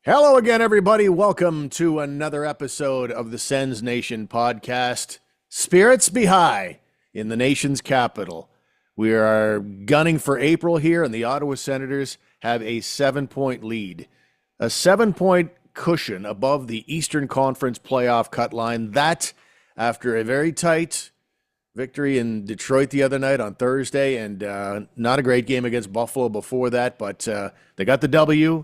Hello again, everybody. Welcome to another episode of the Sens Nation podcast. Spirits be high in the nation's capital. We are gunning for April here, and the Ottawa Senators have a 7-point lead. A 7-point cushion above the Eastern Conference playoff cut line. That after a very tight victory in Detroit the other night on Thursday, and not a great game against Buffalo before that, but they got the W.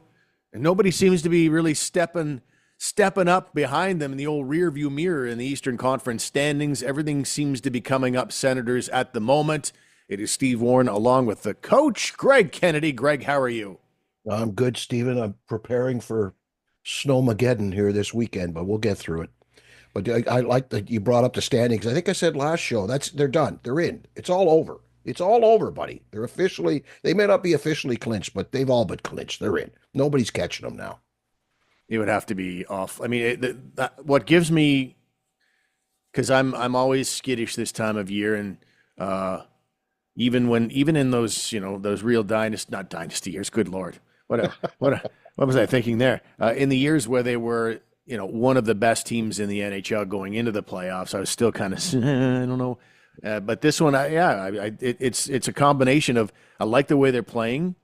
And nobody seems to be really stepping up behind them in the old rearview mirror in the Eastern Conference standings. Everything seems to be coming up Senators at the moment. It is Steve Warren along with the coach, Greg Kennedy. Greg, how are you? I'm good, Stephen. I'm preparing for Snowmageddon here this weekend, but we'll get through it. But I like that you brought up the standings. I think I said last show they're done. They're in. It's all over. It's all over, buddy. They may not be officially clinched, but they've all but clinched. They're in. Nobody's catching them now. It would have to be off. I mean, what gives me, because I'm always skittish this time of year, and even in those those real not dynasty years. Good Lord, what was I thinking there? In the years where they were one of the best teams in the NHL going into the playoffs, I was still kind of I don't know. But this one, it's a combination of I like the way they're playing.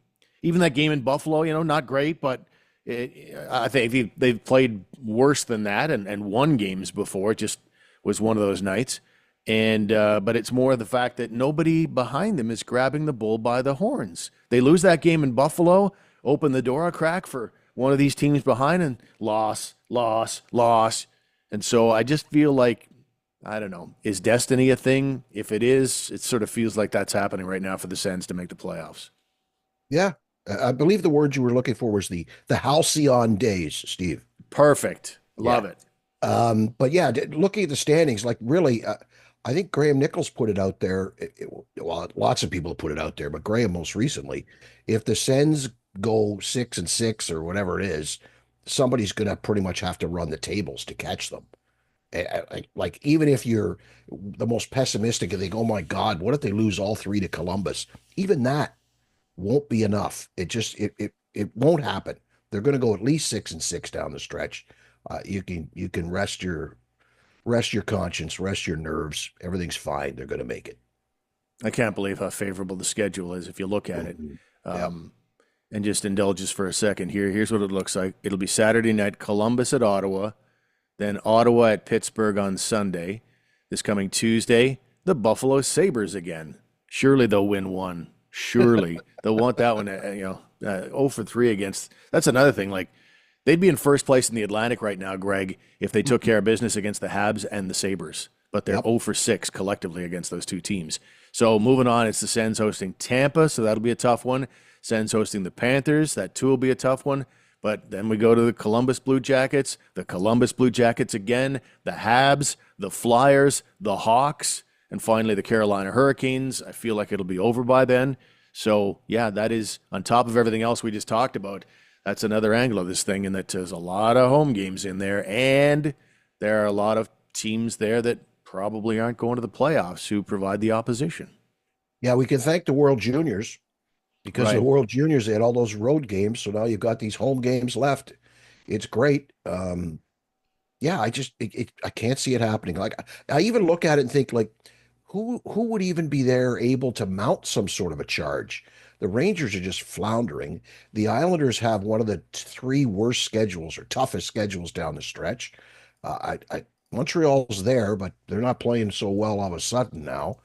Even that game in Buffalo, not great, but I think they've played worse than that and won games before. It just was one of those nights. And but it's more the fact that nobody behind them is grabbing the bull by the horns. They lose that game in Buffalo, open the door a crack for one of these teams behind, and loss. And so I just feel like, I don't know, is destiny a thing? If it is, it sort of feels like that's happening right now for the Sens to make the playoffs. Yeah. I believe the word you were looking for was the halcyon days, Steve. Perfect. Yeah. Love it. But yeah, looking at the standings, like really, I think Graham Nichols put it out there. Well, lots of people have put it out there, but Graham most recently. If the Sens go 6-6 or whatever it is, somebody's going to pretty much have to run the tables to catch them. Like even if you're the most pessimistic and think, oh my God, what if they lose all three to Columbus? Even that won't be enough. It won't happen. They're going to go at least 6-6 down the stretch. You can rest your conscience, rest your nerves. Everything's fine. They're going to make it. I can't believe how favorable the schedule is if you look at it. Mhm. Yep. Um, and just indulge us for a second here. Here's what it looks like. It'll be Saturday night, Columbus at Ottawa, then Ottawa at Pittsburgh on Sunday. This coming Tuesday, the Buffalo Sabres again. Surely they'll win one. Surely they'll want that one. 0 for 3 against. That's another thing. Like they'd be in first place in the Atlantic right now, Greg, if they took care of business against the Habs and the Sabres. But they're Yep. 0 for 6 collectively against those two teams. So moving on, it's the Sens hosting Tampa, so that'll be a tough one. Sens hosting the Panthers, that too will be a tough one. But then we go to the Columbus Blue Jackets, again, the Habs, the Flyers, the Hawks, and finally the Carolina Hurricanes. I feel like it'll be over by then. So, yeah, that is on top of everything else we just talked about. That's another angle of this thing, and that there's a lot of home games in there, and there are a lot of teams there that probably aren't going to the playoffs who provide the opposition. Yeah, we can thank the World Juniors because the Right. World Juniors, they had all those road games. So now you've got these home games left. It's great. Yeah, I can't see it happening. Like I even look at it and think like, who would even be there able to mount some sort of a charge? The Rangers are just floundering. The Islanders have one of the three worst schedules or toughest schedules down the stretch. Montreal's there, but they're not playing so well all of a sudden now.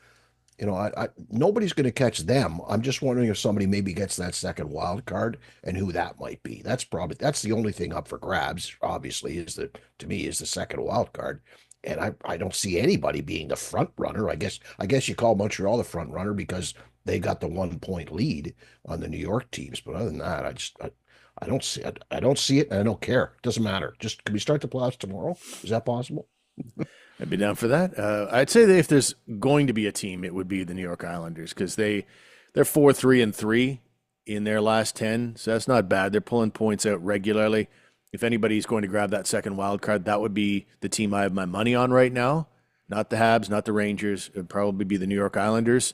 Nobody's going to catch them. I'm just wondering if somebody maybe gets that second wild card and who that might be. That's the only thing up for grabs. Obviously, to me is the second wild card, and I don't see anybody being the front runner. I guess you call Montreal the front runner because they got the 1 point lead on the New York teams. But other than that, I don't see it. I don't see it, and I don't care. It doesn't matter. Just can we start the playoffs tomorrow? Is that possible? I'd be down for that. I'd say that if there's going to be a team, it would be the New York Islanders because they're 4-3-3 in their last 10, so that's not bad. They're pulling points out regularly. If anybody's going to grab that second wild card, that would be the team I have my money on right now. Not the Habs, not the Rangers. It would probably be the New York Islanders.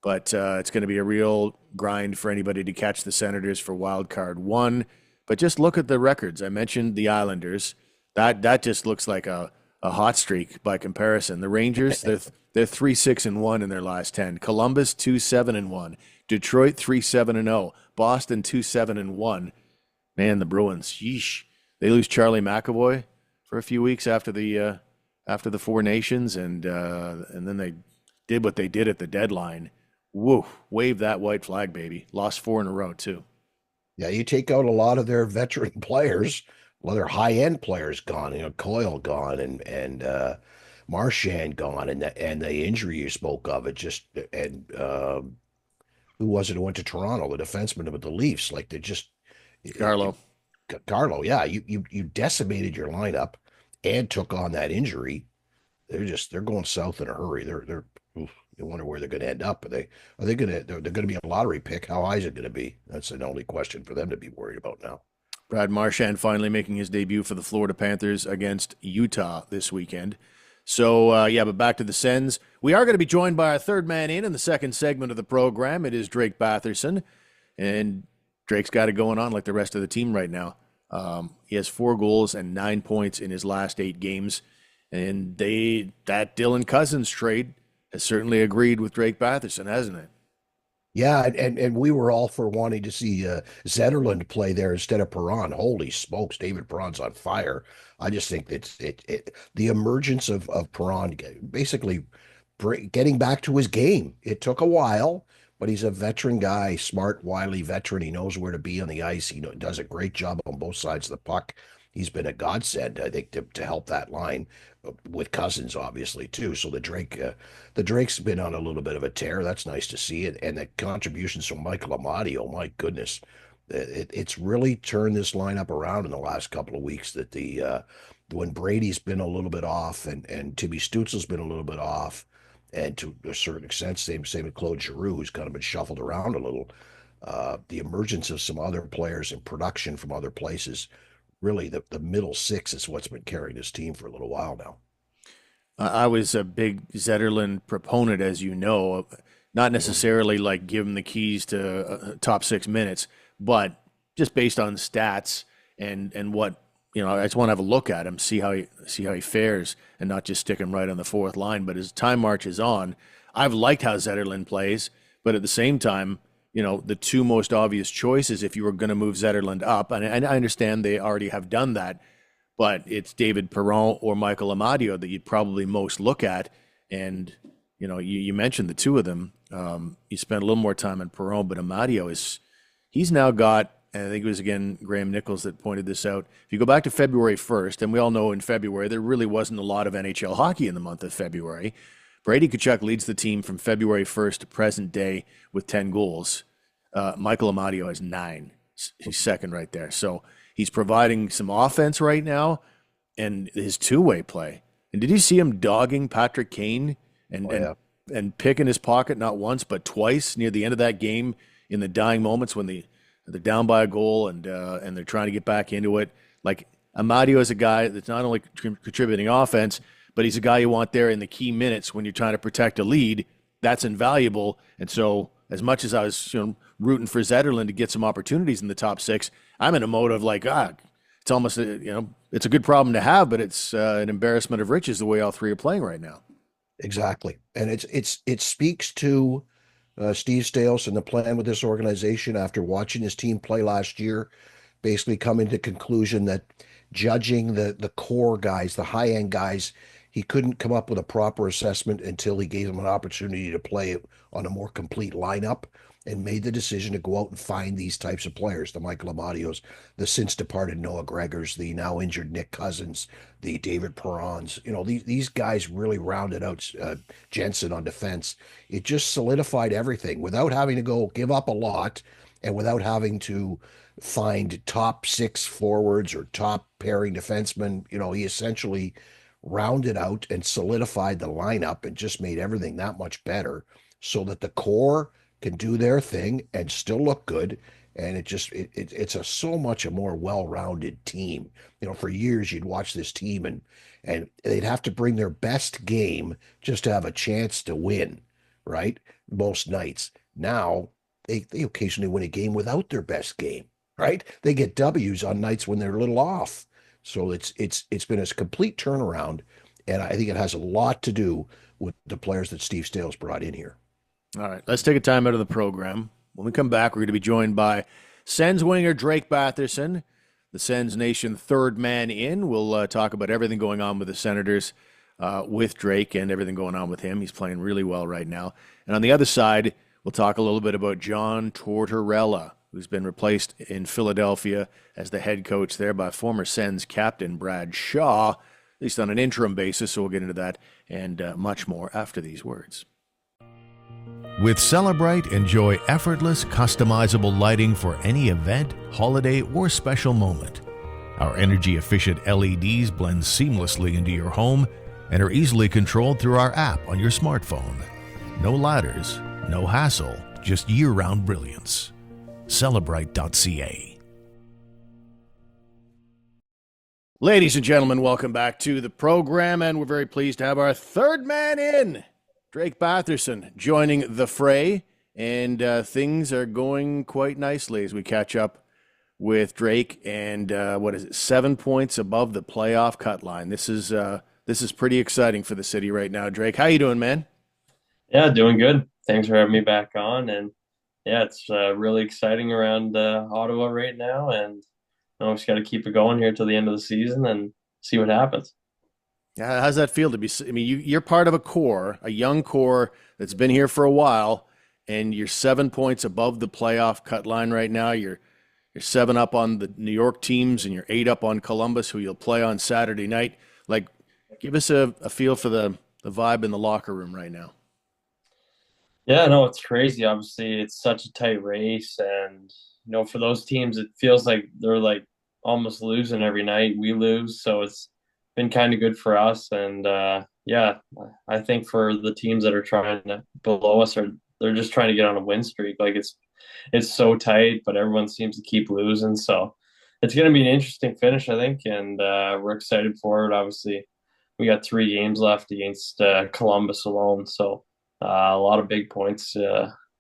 But it's going to be a real grind for anybody to catch the Senators for wild card one. But just look at the records. I mentioned the Islanders. That just looks like a hot streak by comparison. The Rangers, they're 3-6-1 in their last 10. Columbus 2-7-1. Detroit 3-7-0. Boston 2-7-1. Man, the Bruins, yeesh. They lose Charlie McAvoy for a few weeks after the Four Nations, and then they did what they did at the deadline. Woo! Wave that white flag, baby. Lost 4 in a row too. Yeah, you take out a lot of their veteran players, well, their high-end players gone, Coyle gone and Marchand gone, and the injury you spoke of, it just and who was it who went to Toronto, the defenseman with the Leafs, like they just Carlo. Carlo, yeah, you decimated your lineup and took on that injury. They're going south in a hurry. Oof, you wonder where they're going to end up. Are they going to they're going to be a lottery pick? How high is it going to be? That's the only question for them to be worried about now. Brad Marchand finally making his debut for the Florida Panthers against Utah this weekend. So, but back to the Sens. We are going to be joined by our third man in the second segment of the program. It is Drake Batherson, and Drake's got it going on like the rest of the team right now. He has 4 goals and 9 points in his last 8 games, and that Dylan Cozens trade has certainly agreed with Drake Batherson, hasn't it? Yeah, and we were all for wanting to see Zetterlund play there instead of Perron. Holy smokes, David Perron's on fire. I just think that the emergence of Perron basically getting back to his game. It took a while, but he's a veteran guy, smart, wily veteran. He knows where to be on the ice. He does a great job on both sides of the puck. He's been a godsend, I think, to help that line with Cozens, obviously, too. So the Drake's been on a little bit of a tear. That's nice to see it. And the contributions from Michael Amadio, my goodness, it's really turned this lineup around in the last couple of weeks. That when Brady's been a little bit off and Timmy Stutzel's been a little bit off, and to a certain extent, same with Claude Giroux, who's kind of been shuffled around a little. The emergence of some other players and production from other places. Really, the middle six is what's been carrying this team for a little while now. I was a big Zetterlund proponent, as you know, not necessarily like give him the keys to top 6 minutes, but just based on stats and what, I just want to have a look at him, see how he fares, and not just stick him right on the fourth line. But as time marches on, I've liked how Zetterlund plays, but at the same time, the 2 most obvious choices if you were going to move Zetterlund up, and I understand they already have done that, but it's David Perron or Michael Amadio that you'd probably most look at. And, you mentioned the 2 of them. You spent a little more time on Perron, but Amadio he's now got, and I think it was, again, Graham Nichols that pointed this out. If you go back to February 1st, and we all know in February there really wasn't a lot of NHL hockey in the month of February, Brady Tkachuk leads the team from February 1st to present day with 10 goals. Michael Amadio has 9. He's second right there. So he's providing some offense right now and his two-way play. And did you see him dogging Patrick Kane and picking his pocket not once but twice near the end of that game in the dying moments when they're down by a goal and they're trying to get back into it? Like, Amadio is a guy that's not only contributing offense, but he's a guy you want there in the key minutes when you're trying to protect a lead. That's invaluable. And so as much as I was rooting for Zetterlund to get some opportunities in the top 6, I'm in a mode of like, it's almost, it's a good problem to have, but it's an embarrassment of riches the way all 3 are playing right now. Exactly. And it speaks to Steve Staios and the plan with this organization after watching his team play last year, basically coming to the conclusion that judging the core guys, the high-end guys, he couldn't come up with a proper assessment until he gave them an opportunity to play on a more complete lineup, and made the decision to go out and find these types of players, the Michael Amadios, the since departed Noah Gregors, the now injured Nick Cozens, the David Perrons. These guys really rounded out Jensen on defense. It just solidified everything without having to go give up a lot and without having to find top 6 forwards or top pairing defensemen. He essentially rounded out and solidified the lineup and just made everything that much better so that the core can do their thing and still look good. And it's so much a more well-rounded team. For years you'd watch this team and they'd have to bring their best game just to have a chance to win, right? Most nights. Now they occasionally win a game without their best game, right? They get W's on nights when they're a little off. So it's been a complete turnaround, and I think it has a lot to do with the players that Steve Staios brought in here. All right, let's take a time out of the program. When we come back, we're going to be joined by Sens winger Drake Batherson, the Sens Nation third man in. We'll talk about everything going on with the Senators with Drake and everything going on with him. He's playing really well right now. And on the other side, we'll talk a little bit about John Tortorella, who's been replaced in Philadelphia as the head coach there by former Sens captain Brad Shaw, at least on an interim basis. So we'll get into that and much more after these words. With Celebright, enjoy effortless, customizable lighting for any event, holiday, or special moment. Our energy-efficient LEDs blend seamlessly into your home and are easily controlled through our app on your smartphone. No ladders, no hassle, just year-round brilliance. Celebright.ca. Ladies and gentlemen, welcome back to the program, and we're very pleased to have our third man in, Drake Batherson, joining the fray, and things are going quite nicely as we catch up with Drake. And 7 points above the playoff cut line. This is pretty exciting for the city right now. Drake, how you doing, man? Yeah, doing good. Thanks for having me back on. And yeah, it's really exciting around Ottawa right now. And we just got to keep it going here till the end of the season and see what happens. Yeah, how's that feel to be? I mean, you're part of a young core that's been here for a while, and you're 7 points above the playoff cut line right now. You're 7 up on the New York teams, and you're 8 up on Columbus, who you'll play on Saturday night. Like, give us a feel for the vibe in the locker room right now. Yeah, no, it's crazy. Obviously, it's such a tight race, and for those teams, it feels like they're like almost losing every night. We lose, so it's been kind of good for us. And yeah, I think for the teams that are trying to below us, they're just trying to get on a win streak. Like it's so tight, but everyone seems to keep losing. So it's going to be an interesting finish, I think, and we're excited for it. Obviously, we got 3 games left against Columbus alone, so a lot of big points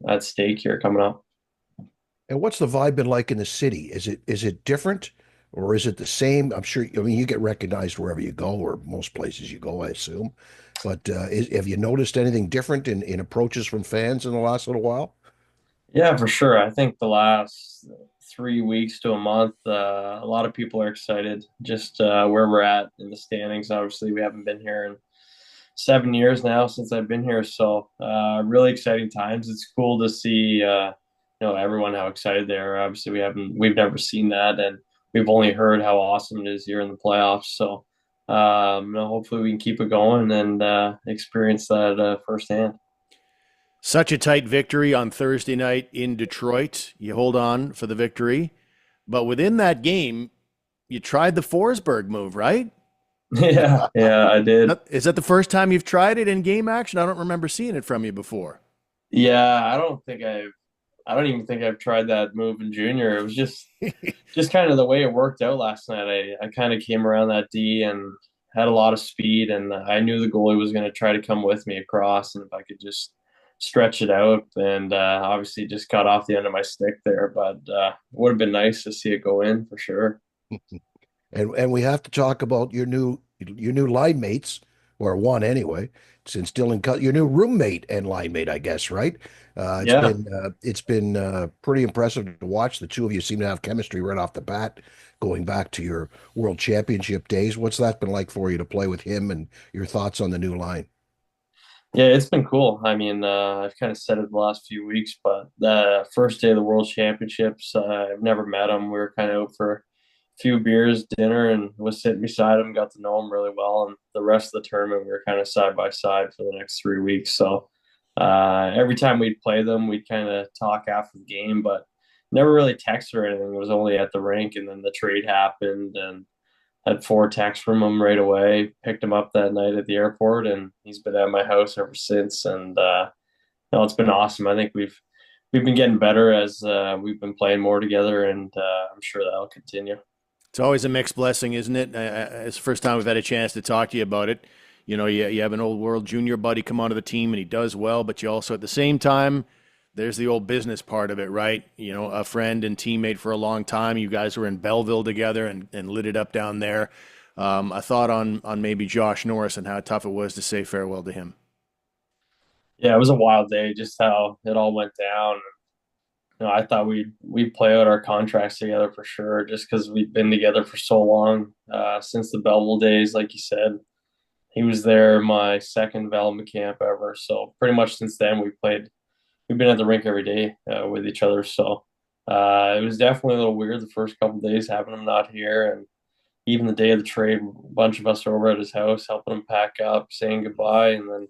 at stake here coming up. And what's the vibe been like in the city? Is it different or is it the same? I'm sure, I mean, you get recognized wherever you go, or most places you go, I assume. But have you noticed anything different in approaches from fans in the last little while? Yeah, for sure. I think the last 3 weeks to a month, a lot of people are excited just where we're at in the standings. Obviously, we haven't been here in 7 years now since I've been here, so really exciting times. It's cool to see everyone how excited they are. Obviously, we've never seen that, and we've only heard how awesome it is here in the playoffs. So hopefully we can keep it going and experience that firsthand. Such a tight victory on Thursday night in Detroit. You hold on for the victory. But within that game, you tried the Forsberg move, right? Yeah, I did. Is that the first time you've tried it in game action? I don't remember seeing it from you before. Yeah, I don't even think I've tried that move in junior. It was just kind of the way it worked out last night. I kind of came around that D and had a lot of speed, and I knew the goalie was going to try to come with me across, and if I could just stretch it out, and obviously just cut off the end of my stick there, but it would have been nice to see it go in for sure. And we have to talk about your new line mates, or one anyway, since your new roommate and line mate, I guess, right? It's been pretty impressive to watch. The two of you seem to have chemistry right off the bat, going back to your World Championship days. What's that been like for you to play with him, and your thoughts on the new line? Yeah, it's been cool. I mean, I've kind of said it the last few weeks, but the first day of the World Championships, I've never met him. We were kind of out for a few beers, dinner, and was sitting beside him, got to know him really well. And the rest of the tournament, we were kind of side by side for the next 3 weeks. So every time we'd play them, we'd kind of talk after the game, but never really text or anything. It was only at the rink, and then the trade happened, and had 4 texts from him right away. Picked him up that night at the airport, and he's been at my house ever since. And it's been awesome. I think we've been getting better as we've been playing more together, and I'm sure that'll continue. It's always a mixed blessing, isn't it? It's the first time we've had a chance to talk to you about it. You have an old World Junior buddy come onto the team, and he does well, but you also at the same time there's the old business part of it, right? You know, a friend and teammate for a long time. You guys were in Belleville together and lit it up down there. A thought on maybe Josh Norris and how tough it was to say farewell to him. Yeah, it was a wild day, just how it all went down. I thought we'd play out our contracts together for sure, just because we've been together for so long, since the Belleville days, like you said. He was there my second development camp ever, so pretty much since then we've been at the rink every day with each other. So it was definitely a little weird the first couple of days having him not here, and even the day of the trade, a bunch of us are over at his house helping him pack up, saying goodbye, and then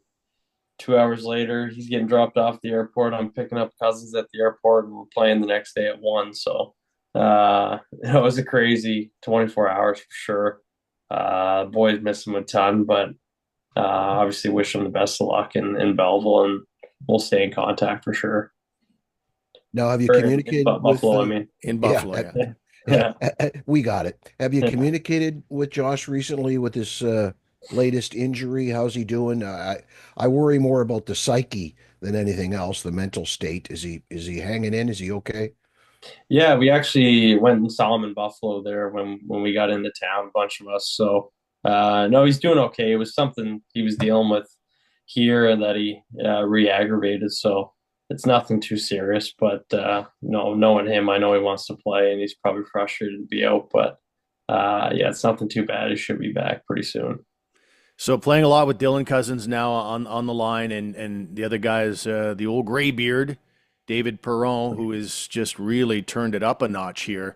2 hours later, he's getting dropped off at the airport. I'm picking up Cozens at the airport, and we're playing the next day at 1. So it was a crazy 24 hours for sure. Boys miss him a ton, but obviously wish him the best of luck in Belleville, and we'll stay in contact for sure. Now, have you Or communicated in Buffalo, I mean. In Buffalo, yeah, we got it. Have you communicated with Josh recently with his latest injury? How's he doing? I worry more about the psyche than anything else, the mental state. Is he hanging in? Is he okay? Yeah, we actually went and saw him in Buffalo there when we got into town, a bunch of us. So no, he's doing okay. It was something he was dealing with here and that he re-aggravated. So it's nothing too serious. But no, knowing him, I know he wants to play and he's probably frustrated to be out. But yeah, it's nothing too bad. He should be back pretty soon. So playing a lot with Dylan Cozens now on the line, and the other guy is the old gray beard, David Perron, who has just really turned it up a notch here.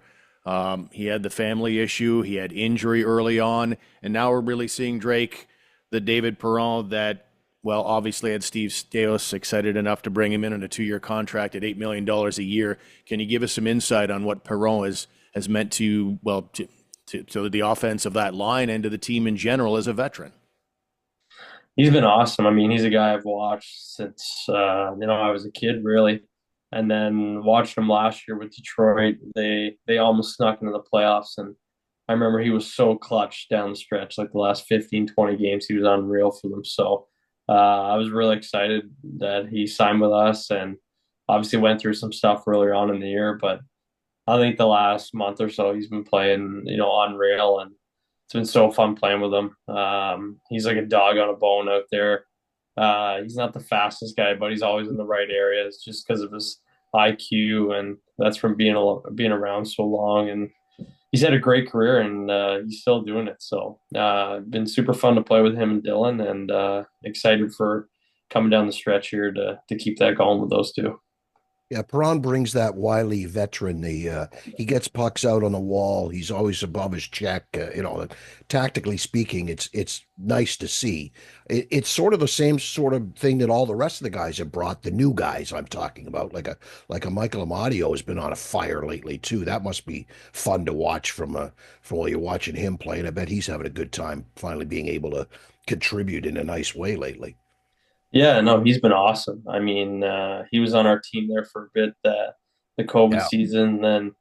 He had the family issue, he had injury early on, and now we're really seeing Drake, the David Perron that, well, obviously had Steve Staios excited enough to bring him in on a 2-year contract at $8 million a year. Can you give us some insight on what Perron has meant to the offense of that line and to the team in general as a veteran? He's been awesome. I mean, he's a guy I've watched since I was a kid, really. And then watching him last year with Detroit, they almost snuck into the playoffs. And I remember he was so clutch down the stretch, like the last 15, 20 games, he was unreal for them. So I was really excited that he signed with us, and obviously went through some stuff earlier on in the year. But I think the last month or so he's been playing, unreal, and it's been so fun playing with him. He's like a dog on a bone out there. He's not the fastest guy, but he's always in the right areas just because of his IQ, and that's from being around so long. And he's had a great career, and he's still doing it. So been super fun to play with him and Dylan, and excited for coming down the stretch here to keep that going with those two. Yeah, Perron brings that wily veteran. He gets pucks out on the wall. He's always above his check. Tactically speaking, it's nice to see. It's sort of the same sort of thing that all the rest of the guys have brought. The new guys I'm talking about, like a Michael Amadio has been on a fire lately too. That must be fun to watch from while you're watching him play. And I bet he's having a good time finally being able to contribute in a nice way lately. Yeah, no, he's been awesome. I mean, he was on our team there for a bit, the COVID season, then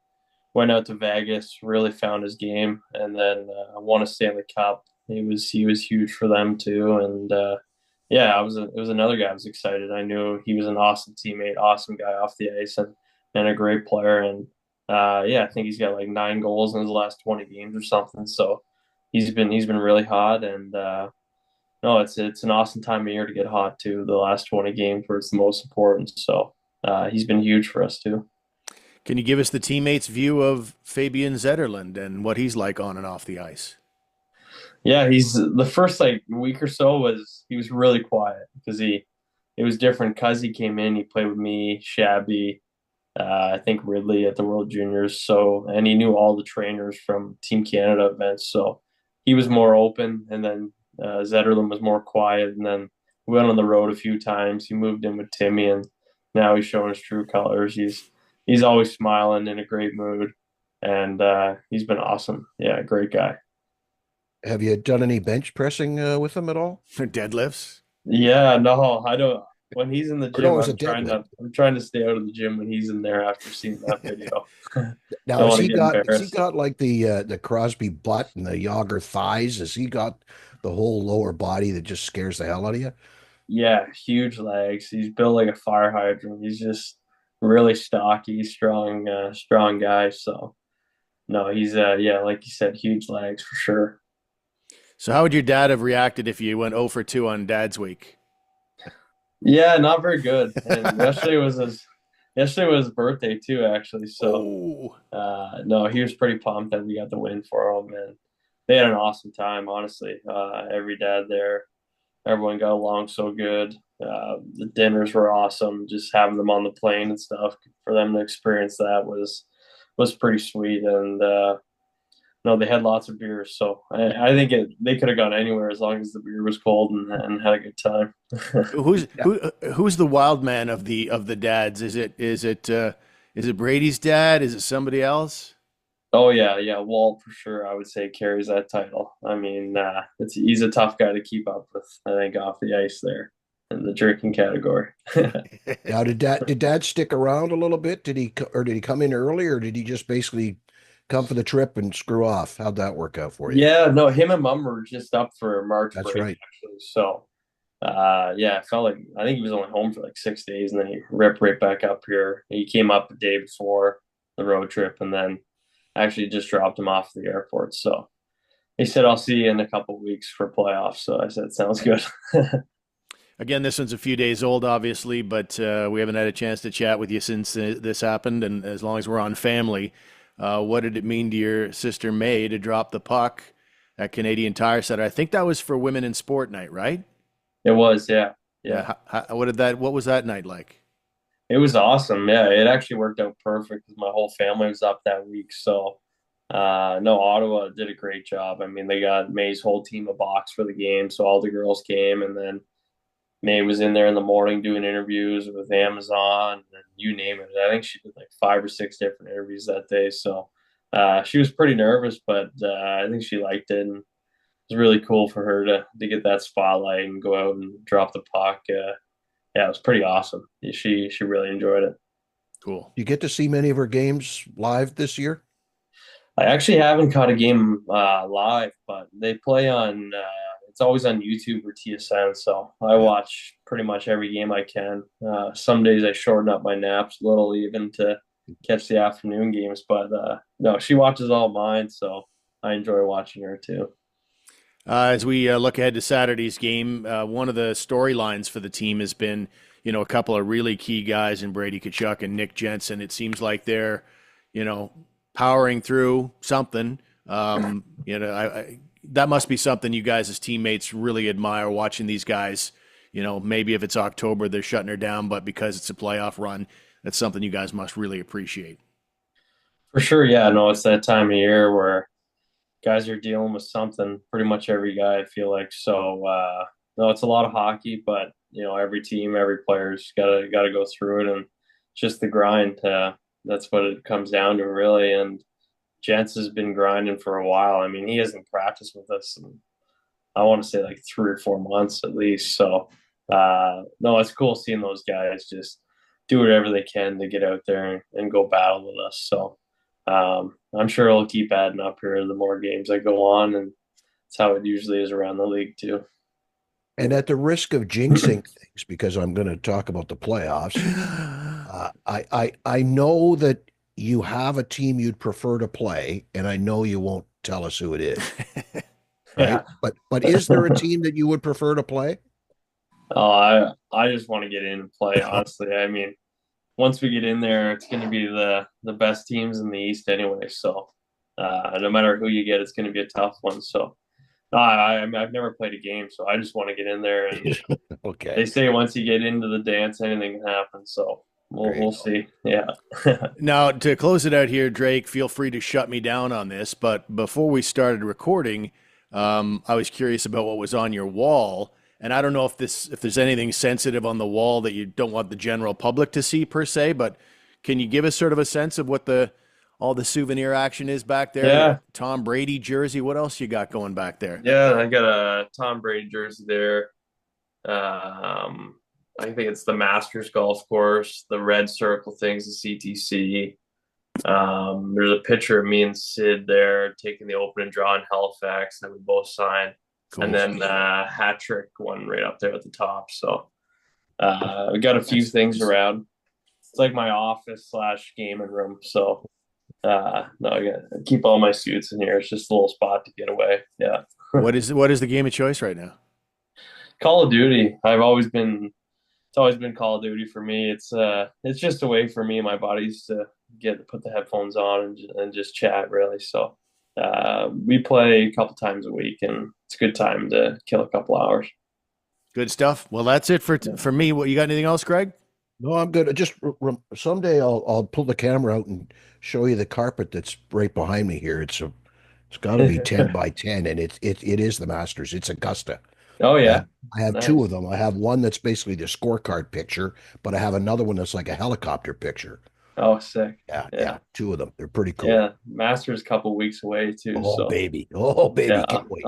went out to Vegas, really found his game, and then won a Stanley Cup. He was huge for them too, and yeah, it was another guy I was excited. I knew he was an awesome teammate, awesome guy off the ice, and a great player. And yeah, I think he's got like 9 goals in his last 20 games or something. So he's been really hot, and no, it's an awesome time of year to get hot too. The last 20 games where it's the most important. So he's been huge for us too. Can you give us the teammates' view of Fabian Zetterlund and what he's like on and off the ice? Yeah, he's the first week or so he was really quiet because it was different because he came in, he played with me, Shabby, I think Ridley at the World Juniors. So, and he knew all the trainers from Team Canada events. So he was more open, and then Zetterlund was more quiet, and then we went on the road a few times. He moved in with Timmy, and now he's showing his true colors. He's always smiling, in a great mood, and he's been awesome. Yeah, great guy. Have you done any bench pressing with him at all? Or deadlifts? Yeah, no, I don't. When he's in the gym, No, I'm trying to stay out of the gym when he's in there after seeing that video. Now, has he got like the Crosby butt and the Yager thighs? Has he got the whole lower body that just scares the hell out of you? Yeah, huge legs. He's built like a fire hydrant. He's just really stocky, strong guy. So no, he's yeah, like you said, huge legs for sure. So how would your dad have reacted if you went 0 for 2 on Dad's Week? Yeah, not very good. And yesterday was his birthday too, actually. So Oh, no, he was pretty pumped that we got the win for him, and they had an awesome time. Honestly, every dad there, everyone got along so good. The dinners were awesome. Just having them on the plane and stuff for them to experience that was pretty sweet. And no, they had lots of beers, so I think they could have gone anywhere as long as the beer was cold and had a good time. Yeah. who's the wild man of the dads? Is it Brady's dad? Is it somebody else? Oh yeah, yeah, Walt for sure. I would say carries that title. I mean, he's a tough guy to keep up with. I think off the ice there in the drinking category. Now, did dad stick around a little bit? Did he come in early, or did he just basically come for the trip and screw off? How'd that work out for you? Yeah, no, him and Mum were just up for March That's break right. actually. So, yeah, I felt like I think he was only home for like 6 days, and then he ripped right back up here. He came up the day before the road trip, and then actually just dropped him off at the airport. So he said, "I'll see you in a couple of weeks for playoffs." So I said, "Sounds good." Again, this one's a few days old, obviously, but we haven't had a chance to chat with you since this happened. And as long as we're on family, what did it mean to your sister May to drop the puck at Canadian Tire Center? I think that was for Women in Sport Night, right? It was, yeah, yeah. Yeah. What was that night like? It was awesome. Yeah, it actually worked out perfect because my whole family was up that week. So, no, Ottawa did a great job. I mean, they got May's whole team a box for the game, so all the girls came, and then May was in there in the morning doing interviews with Amazon and you name it. I think she did like 5 or 6 different interviews that day. So, she was pretty nervous, but I think she liked it, and it was really cool for her to get that spotlight and go out and drop the puck. Yeah, it was pretty awesome. She really enjoyed it. Cool. You get to see many of her games live this year? I actually haven't caught a game live, but they play on. It's always on YouTube or TSN, so I Yeah. watch pretty much every game I can. Some days I shorten up my naps a little even to catch the afternoon games, but no, she watches all mine, so I enjoy watching her too. As we look ahead to Saturday's game, one of the storylines for the team has been, a couple of really key guys in Brady Tkachuk and Nick Jensen. It seems like they're, you know, powering through something. That must be something you guys as teammates really admire watching these guys. Maybe if it's October, they're shutting her down, but because it's a playoff run, that's something you guys must really appreciate. For sure, yeah, no, it's that time of year where guys are dealing with something. Pretty much every guy, I feel like. So no, it's a lot of hockey, but every team, every player's gotta go through it, and just the grind. That's what it comes down to, really. And Jens has been grinding for a while. I mean, he hasn't practiced with us in, I want to say like 3 or 4 months at least. So no, it's cool seeing those guys just do whatever they can to get out there and go battle with us. So I'm sure it'll keep adding up here the more games that go on, and it's how it usually is around the league too. And at the risk of jinxing things, because I'm going to talk about the playoffs, I know that you have a team you'd prefer to play, and I know you won't tell us who it is, right? Yeah. But is there a team that you would prefer to play? Oh, I just want to get in and play. Honestly, I mean, once we get in there, it's going to be the best teams in the East anyway. So no matter who you get, it's going to be a tough one. So I've never played a game, so I just want to get in there. And they Okay, say once you get into the dance, anything can happen. So we'll great. see. Yeah. Now, to close it out here, Drake, feel free to shut me down on this, but before we started recording, I was curious about what was on your wall. And I don't know if there's anything sensitive on the wall that you don't want the general public to see per se, but can you give us sort of a sense of what all the souvenir action is back there? Yeah. Tom Brady jersey. What else you got going back there? Yeah, I got a Tom Brady jersey there. I think it's the Masters golf course, the red circle things, the CTC. There's a picture of me and Sid there taking the opening draw in Halifax that we both signed. Cool. And then hat trick one right up there at the top. So we got a few things around. It's like my office / gaming room. So no, I got keep all my suits in here. It's just a little spot to get away. Yeah. What is the game of choice right now? Call of Duty. It's always been Call of Duty for me. It's just a way for me and my buddies to put the headphones on and just chat really. So we play a couple times a week, and it's a good time to kill a couple hours. Good stuff. Well, that's it for me. What, you got anything else, Greg? No, I'm good. Just someday I'll pull the camera out and show you the carpet that's right behind me here. It's got to be 10 by 10, and it is the Masters. It's Augusta. Oh yeah, I have nice. two of them. I have one that's basically the scorecard picture, but I have another one that's like a helicopter picture. Oh, sick. Yeah, two of them. They're pretty cool. Yeah, Masters a couple weeks away too. Oh, baby. Yeah, Can't wait.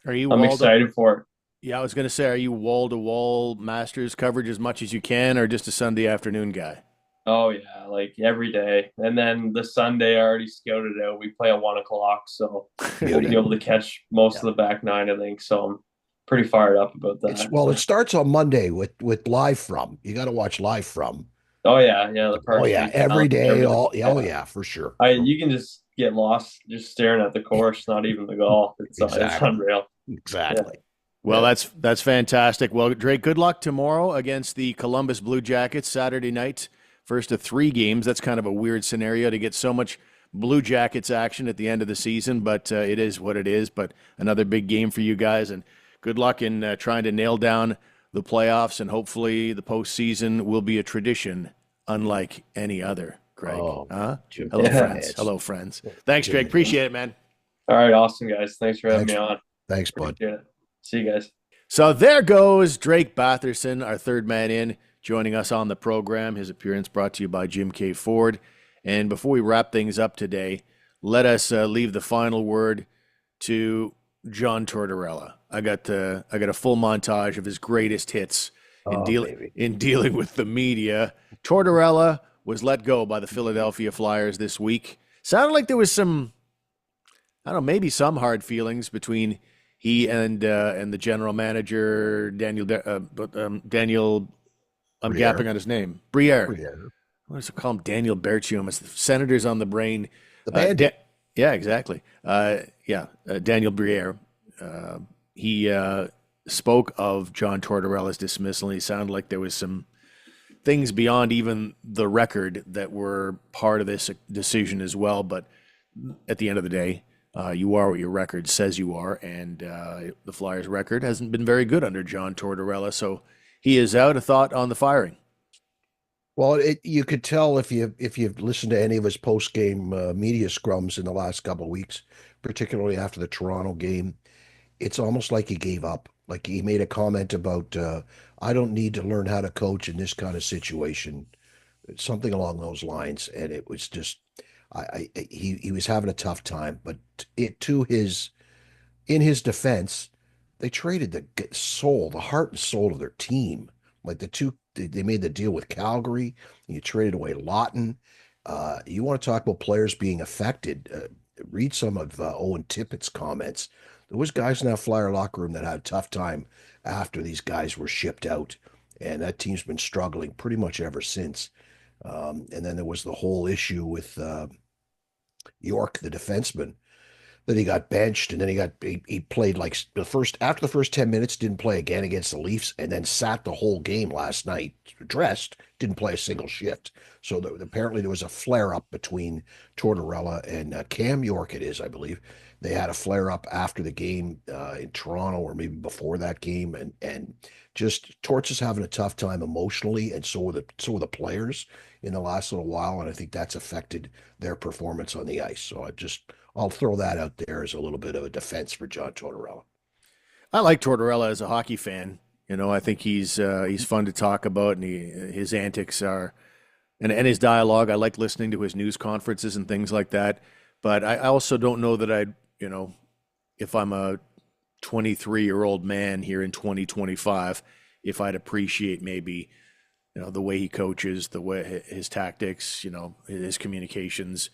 Are you? I'm excited for it. Yeah, I was going to say, are you wall-to-wall Masters coverage as much as you can, or just a Sunday afternoon guy? Oh yeah, like every day. And then the Sunday I already scouted out. We play at 1:00, so we'll be able to catch most of the back nine, I think. So I'm pretty fired up about that. It starts on Monday with live from. You got to watch live from. Oh yeah, the park. Oh yeah, every day. Oh yeah, for sure. You can just get lost just staring at the course, not even the golf. It's unreal. Exactly. Yeah. Well, that's fantastic. Well, Drake, good luck tomorrow against the Columbus Blue Jackets Saturday night. First of 3 games. That's kind of a weird scenario to get so much Blue Jackets action at the end of the season, but it is what it is. But another big game for you guys, and good luck in trying to nail down the playoffs, and hopefully the postseason will be a tradition unlike any other, Greg. Hello, friends. Hello, friends. Thanks, Drake. Appreciate it, man. All right, awesome, guys. Thanks for having me on. Thanks, bud. See you guys. So there goes Drake Batherson, our third man in, joining us on the program. His appearance brought to you by Jim K. Ford. And before we wrap things up today, let us leave the final word to John Tortorella. I got a full montage of his greatest hits in dealing with the media. Tortorella was let go by the Philadelphia Flyers this week. Sounded like there was some, I don't know, maybe some hard feelings between he and the general manager, Daniel. I'm Briere. gapping on his name. Briere. What does it call him? Daniel Bertium. It's the Senators on the brain. The Bandit. Yeah, exactly. Daniel Briere. He spoke of John Tortorella's dismissal, and he sounded like there was some things beyond even the record that were part of this decision as well. But at the end of the day, you are what your record says you are, and the Flyers' record hasn't been very good under John Tortorella, so he is out. A thought on the firing? Well, you could tell if you've listened to any of his post-game media scrums in the last couple of weeks, particularly after the Toronto game, it's almost like he gave up. Like he made a comment about, I don't need to learn how to coach in this kind of situation, something along those lines. And it was just, he was having a tough time. But in his defense, they traded the heart and soul of their team. Like they made the deal with Calgary. You traded away Lawton. You want to talk about players being affected? Read some of Owen Tippett's comments. There was guys in that Flyer locker room that had a tough time after these guys were shipped out, and that team's been struggling pretty much ever since. And then there was the whole issue with York, the defenseman, that he got benched, and then he played like after the first 10 minutes, didn't play again against the Leafs, and then sat the whole game last night, dressed, didn't play a single shift. So apparently there was a flare-up between Tortorella and Cam York, it is, I believe. They had a flare-up after the game in Toronto, or maybe before that game, and just Torts is having a tough time emotionally, and so are the players in the last little while, and I think that's affected their performance on the ice. So I'll throw that out there as a little bit of a defense for John Tortorella. I like Tortorella as a hockey fan. You know, I think he's fun to talk about, and his antics are, and his dialogue. I like listening to his news conferences and things like that. But I also don't know that I'd, if I'm a 23-year-old man here in 2025, if I'd appreciate maybe, the way he coaches, the way his tactics, his communications.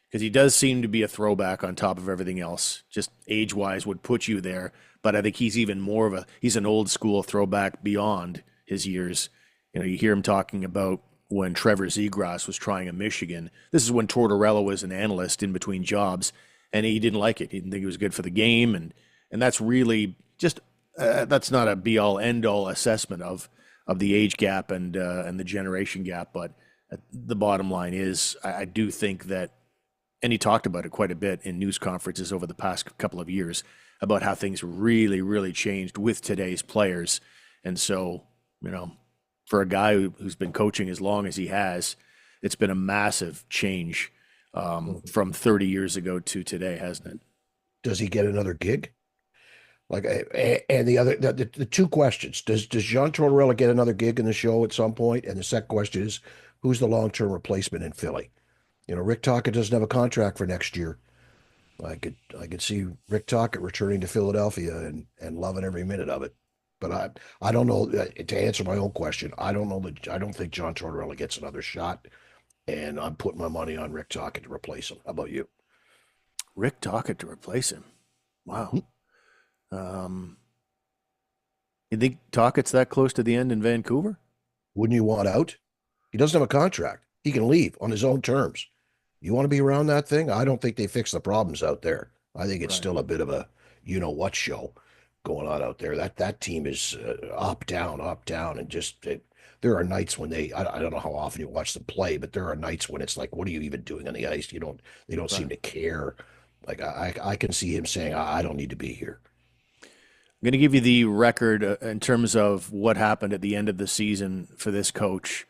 because he does seem to be a throwback on top of everything else. Just age-wise would put you there, but I think he's even more of he's an old school throwback beyond his years. You know, you hear him talking about when Trevor Zegras was trying in Michigan. This is when Tortorella was an analyst in between jobs, and he didn't like it. He didn't think it was good for the game, and that's really just that's not a be-all, end-all assessment of the age gap and the generation gap. But the bottom line is, I do think that, and he talked about it quite a bit in news conferences over the past couple of years about how things really, really changed with today's players. And so, you know, for a guy who's been coaching as long as he has, it's been a massive change from 30 years ago to today, hasn't it? Does he get another gig? Like, and the two questions: Does John Tortorella get another gig in the show at some point? And the second question is, who's the long-term replacement in Philly? You know, Rick Tocchet doesn't have a contract for next year. I could see Rick Tocchet returning to Philadelphia and loving every minute of it. But I don't know, to answer my own question. I don't know that I don't think John Tortorella gets another shot, and I'm putting my money on Rick Tocchet to replace him. How about you? Rick Tocchet to replace him. Wow. You think Tocchet's that close to the end in Vancouver? Wouldn't you want out? He doesn't have a contract. He can leave on his own terms. You want to be around that thing? I don't think they fix the problems out there. I think it's still a bit of a you-know-what show going on out there. That team is up, down, and just there are nights when I don't know how often you watch them play, but there are nights when it's like, what are you even doing on the ice? They don't seem to care. Like I can see him saying, I don't need to be here. I'm going to give you the record in terms of what happened at the end of the season for this coach,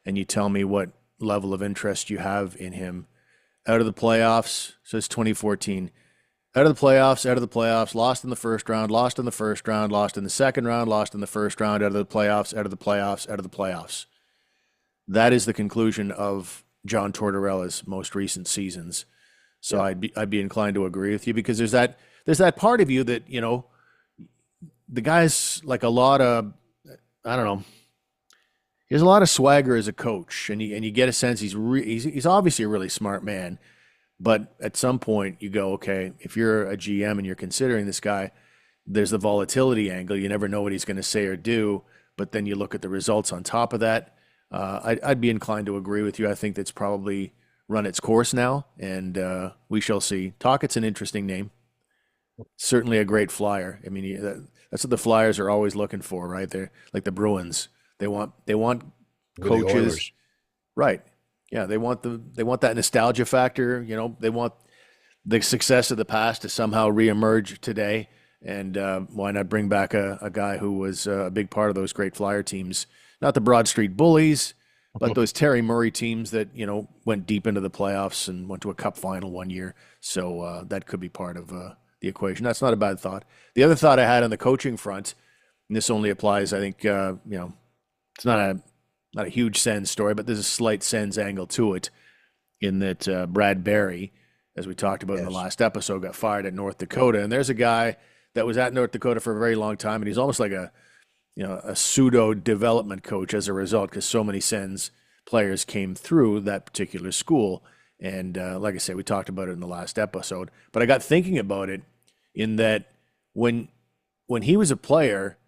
and you tell me what level of interest you have in him. Out of the playoffs, so it's 2014. Out of the playoffs, lost in the first round, lost in the first round, lost in the second round, lost in the first round, out of the playoffs, out of the playoffs, out of the playoffs. That is the conclusion of John Tortorella's most recent seasons. So yeah. I'd be inclined to agree with you, because there's that part of you that, you know, the guy's like a lot of, I don't know, he has a lot of swagger as a coach, and you get a sense he's obviously a really smart man. But at some point you go, okay, if you're a GM and you're considering this guy, there's the volatility angle. You never know what he's going to say or do, but then you look at the results on top of that. I'd be inclined to agree with you. I think that's probably run its course now, and we shall see. Tocchet's an interesting name. Certainly a great flyer. I mean, that's what the Flyers are always looking for, right? They're like the Bruins. They want coaches, right? Yeah, they want that nostalgia factor. You know, they want the success of the past to somehow reemerge today. And why not bring back a guy who was a big part of those great Flyer teams? Not the Broad Street Bullies, but those Terry Murray teams that, you know, went deep into the playoffs and went to a Cup final one year. So that could be part of the equation. That's not a bad thought. The other thought I had on the coaching front, and this only applies, I think, you know, it's not a huge Sens story, but there's a slight Sens angle to it, in that Brad Berry, as we talked about in the last episode, got fired at North Dakota. And there's a guy that was at North Dakota for a very long time, and he's almost like a pseudo development coach as a result, because so many Sens players came through that particular school. And like I said, we talked about it in the last episode. But I got thinking about it in that when he was a player,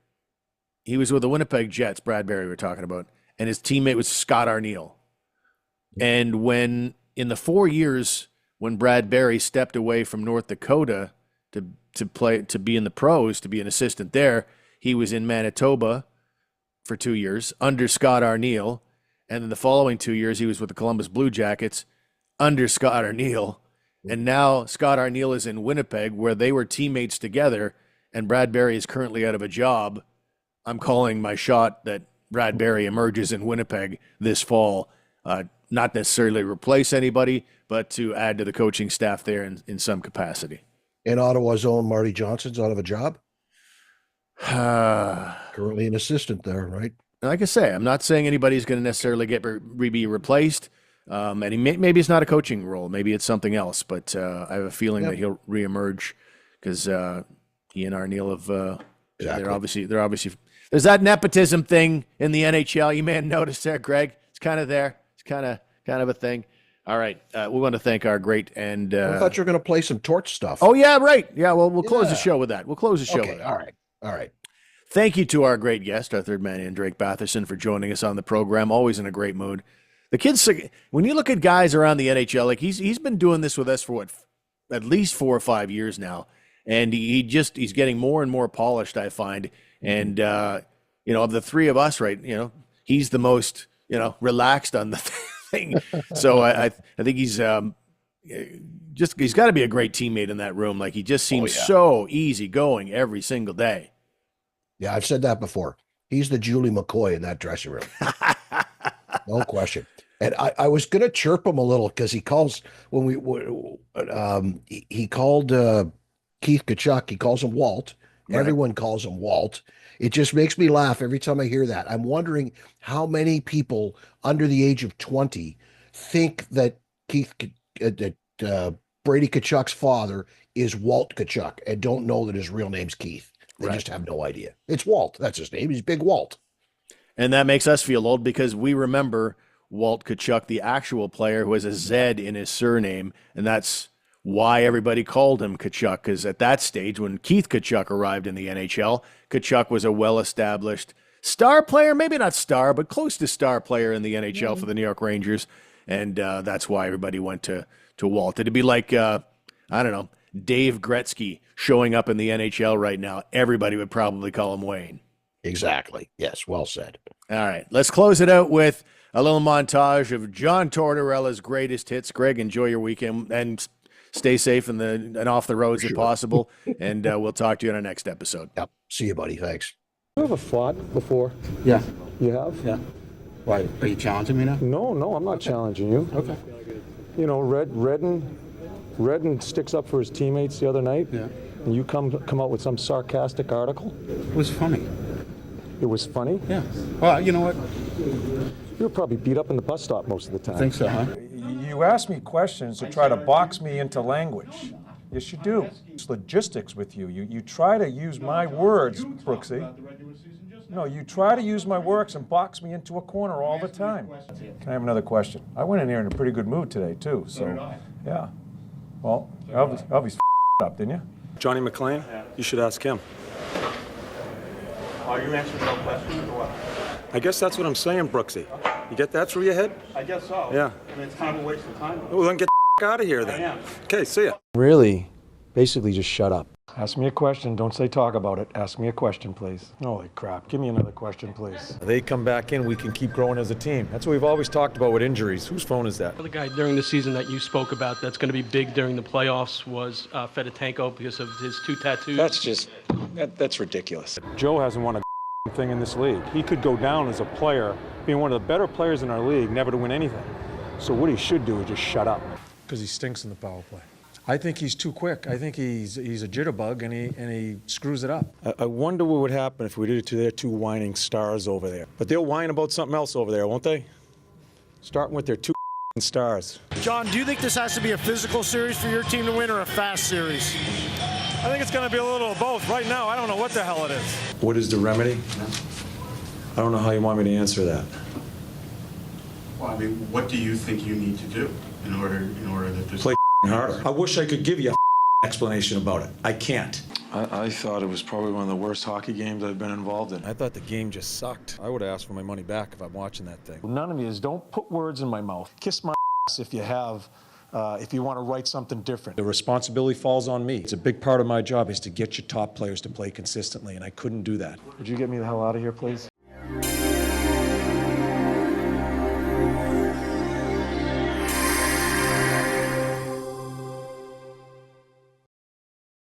he was with the Winnipeg Jets, Brad Berry we're talking about, and his teammate was Scott Arniel. And when in the 4 years when Brad Berry stepped away from North Dakota to be in the pros, to be an assistant there, he was in Manitoba for 2 years under Scott Arniel. And then the following 2 years, he was with the Columbus Blue Jackets under Scott Arniel. And now Scott Arniel is in Winnipeg, where they were teammates together, and Brad Berry is currently out of a job. I'm calling my shot that Brad Berry emerges in Winnipeg this fall, not necessarily replace anybody, but to add to the coaching staff there in some capacity. And Ottawa's own Marty Johnson's out of a job? Currently an assistant there, right? Like I say, I'm not saying anybody's going to necessarily be replaced. And maybe it's not a coaching role. Maybe it's something else. But I have a feeling that he'll reemerge, because he and Arniel have they're obviously there's that nepotism thing in the NHL. You may have noticed there, Greg. It's kind of there. It's kind of a thing. All right. We want to thank our great and. I thought you were going to play some torch stuff. Oh, yeah, right. Yeah, well, we'll close the show with that. We'll close the show with that. All right. All right. Thank you to our great guest, our third man in, Drake Batherson, for joining us on the program. Always in a great mood. The kid's, when you look at guys around the NHL, like he's been doing this with us for at least 4 or 5 years now, and he's getting more and more polished, I find. And of the three of us, right, he's the most relaxed on the thing. So I think he's got to be a great teammate in that room. Like he just seems so easygoing every single day. Yeah, I've said that before. He's the Julie McCoy in that dressing room. No question. And I was going to chirp him a little because he calls when he called Keith Tkachuk. He calls him Walt. Right. Everyone calls him Walt. It just makes me laugh every time I hear that. I'm wondering how many people under the age of 20 think that Brady Tkachuk's father is Walt Tkachuk and don't know that his real name's Keith. They just have no idea. It's Walt. That's his name. He's Big Walt. And that makes us feel old because we remember Walt Tkachuk, the actual player who has a Z in his surname, and that's why everybody called him Tkachuk, because at that stage, when Keith Tkachuk arrived in the NHL, Tkachuk was a well-established star player, maybe not star, but close to star player in the NHL for the New York Rangers, and that's why everybody went to Walt. It'd be like, I don't know, Dave Gretzky showing up in the NHL right now. Everybody would probably call him Wayne. Exactly. Yes, well said. All right, let's close it out with a little montage of John Tortorella's greatest hits. Greg, enjoy your weekend and stay safe and off the roads if possible. And we'll talk to you in our next episode. Yep. See you, buddy. Thanks. You ever fought before? Yeah. You have? Yeah. Why? Are you challenging me now? No, I'm not challenging you. Okay. Redden sticks up for his teammates the other night. Yeah. And you come out with some sarcastic article. It was funny. It was funny? Yeah. Well, you know what? You were probably beat up in the bus stop most of the time. I think so, huh? You ask me questions to try to box me into language. Yes, you do. It's logistics with you. You try to use my words, Brooksy. No, you try to use my words and box me into a corner all the time. Can I have another question? I went in here in a pretty good mood today, too, so, yeah. Well, Elvis up, didn't you? Johnny McLean? You should ask him. Are you answering no questions or what? I guess that's what I'm saying, Brooksy. You get that through your head? I guess so. Yeah. I mean, it's kind of a waste of time. Well, then get the out of here, then. I am. Okay, see ya. Really? Basically, just shut up. Ask me a question. Don't say talk about it. Ask me a question, please. Holy crap. Give me another question, please. They come back in, we can keep growing as a team. That's what we've always talked about with injuries. Whose phone is that? The guy during the season that you spoke about that's going to be big during the playoffs was Fedotenko because of his 2 tattoos. That's ridiculous. Joe hasn't won a thing in this league. He could go down as a player, being one of the better players in our league, never to win anything. So what he should do is just shut up. Because he stinks in the power play. I think he's too quick. I think he's a jitterbug and he screws it up. I wonder what would happen if we did it to their 2 whining stars over there. But they'll whine about something else over there, won't they? Starting with their 2 stars. John, do you think this has to be a physical series for your team to win or a fast series? I think it's going to be a little of both. Right now, I don't know what the hell it is. What is the remedy? I don't know how you want me to answer that. Well, I mean, what do you think you need to do in order that this... Play harder. I wish I could give you a explanation about it. I can't. I thought it was probably one of the worst hockey games I've been involved in. I thought the game just sucked. I would have asked for my money back if I'm watching that thing. None of you don't put words in my mouth. Kiss my ass if you have. If you want to write something different. The responsibility falls on me. It's a big part of my job is to get your top players to play consistently, and I couldn't do that. Would you get me the hell out of here, please?